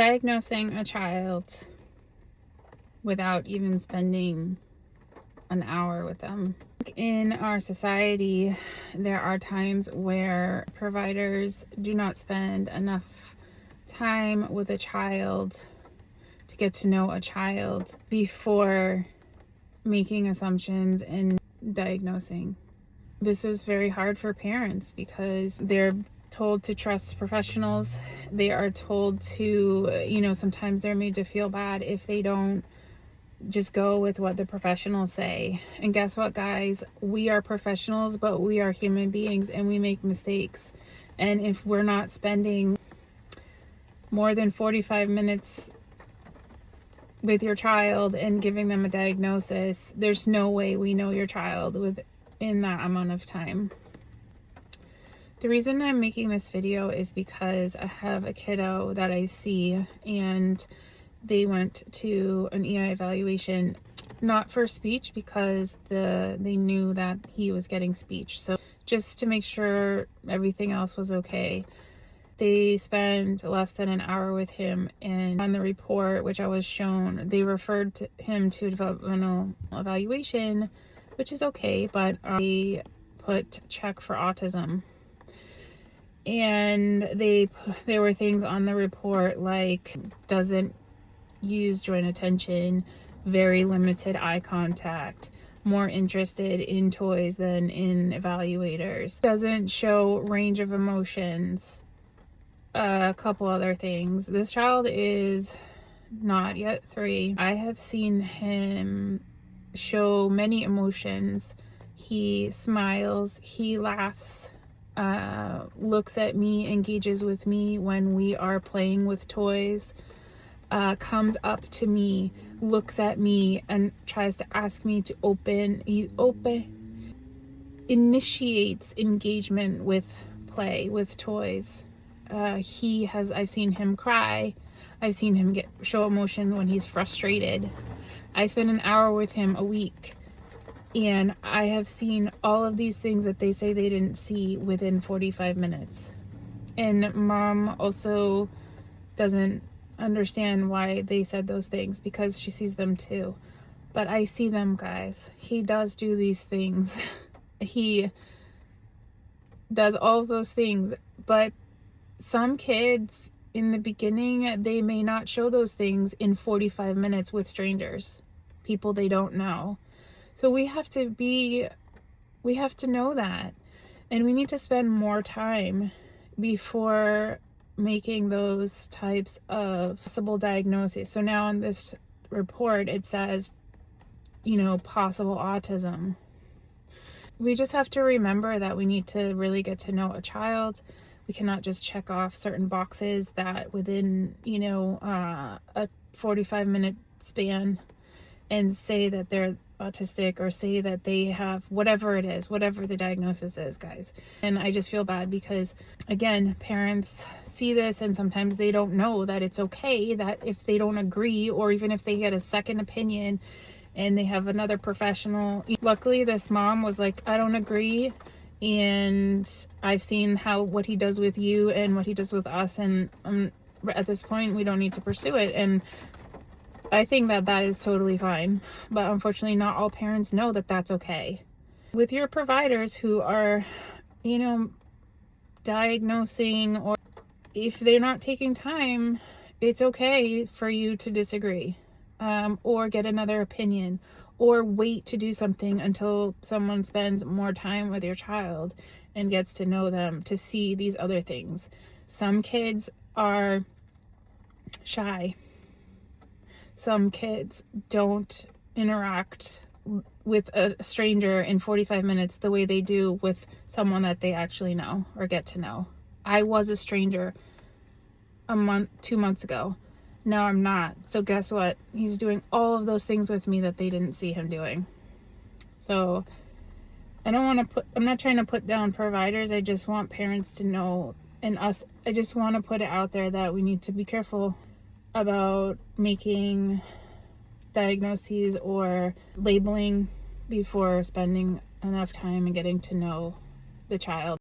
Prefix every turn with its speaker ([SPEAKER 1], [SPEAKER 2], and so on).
[SPEAKER 1] Diagnosing a child without even spending an hour with them. In our society, there are times where providers do not spend enough time with a child to get to know a child before making assumptions and diagnosing. This is very hard for parents because they're told to trust professionals. They are told to, sometimes they're made to feel bad if they don't just go with what the professionals say. And guess what, guys? We are professionals, but we are human beings and we make mistakes. And if we're not spending more than 45 minutes with your child and giving them a diagnosis, there's no way we know your child within that amount of time. The reason I'm making this video is because I have a kiddo that I see, and they went to an EI evaluation, not for speech, because they knew that he was getting speech. So just to make sure everything else was okay. They spent less than an hour with him, and on the report, which I was shown, they referred him to a developmental evaluation, which is okay, but they put check for autism. And there were things on the report like doesn't use joint attention, very limited eye contact, more interested in toys than in evaluators, doesn't show range of emotions, a couple other things. This child is not yet 3. I have seen him show many emotions. He smiles, he laughs, looks at me, engages with me when we are playing with toys, comes up to me, looks at me, and tries to ask me to initiates engagement with play, with toys. I've seen him cry. I've seen him show emotion when he's frustrated. I spend an hour with him a week, and I have seen all of these things that they say they didn't see within 45 minutes. And mom also doesn't understand why they said those things, because she sees them too. But I see them, guys. He does do these things. He does all of those things. But some kids in the beginning, they may not show those things in 45 minutes with strangers, people they don't know. So we have to know that, and we need to spend more time before making those types of possible diagnoses. So now in this report, it says, possible autism. We just have to remember that we need to really get to know a child. We cannot just check off certain boxes that within, a 45-minute span and say that they're autistic, or say that they have whatever it is, whatever the diagnosis is, guys. And I just feel bad because, again, parents see this and sometimes they don't know that it's okay, that if they don't agree, or even if they get a second opinion and they have another professional. Luckily, this mom was like, I don't agree, and I've seen what he does with you and what he does with us, and at this point we don't need to pursue it. And I think that is totally fine, but unfortunately not all parents know that that's okay. With your providers who are, diagnosing, or if they're not taking time, it's okay for you to disagree, or get another opinion, or wait to do something until someone spends more time with your child and gets to know them to see these other things. Some kids are shy. Some kids don't interact with a stranger in 45 minutes the way they do with someone that they actually know or get to know. I was a stranger 2 months ago. Now I'm not. So guess what? He's doing all of those things with me that they didn't see him doing. So I'm not trying to put down providers. I just want parents to know, and us, I just want to put it out there that we need to be careful about making diagnoses or labeling before spending enough time and getting to know the child.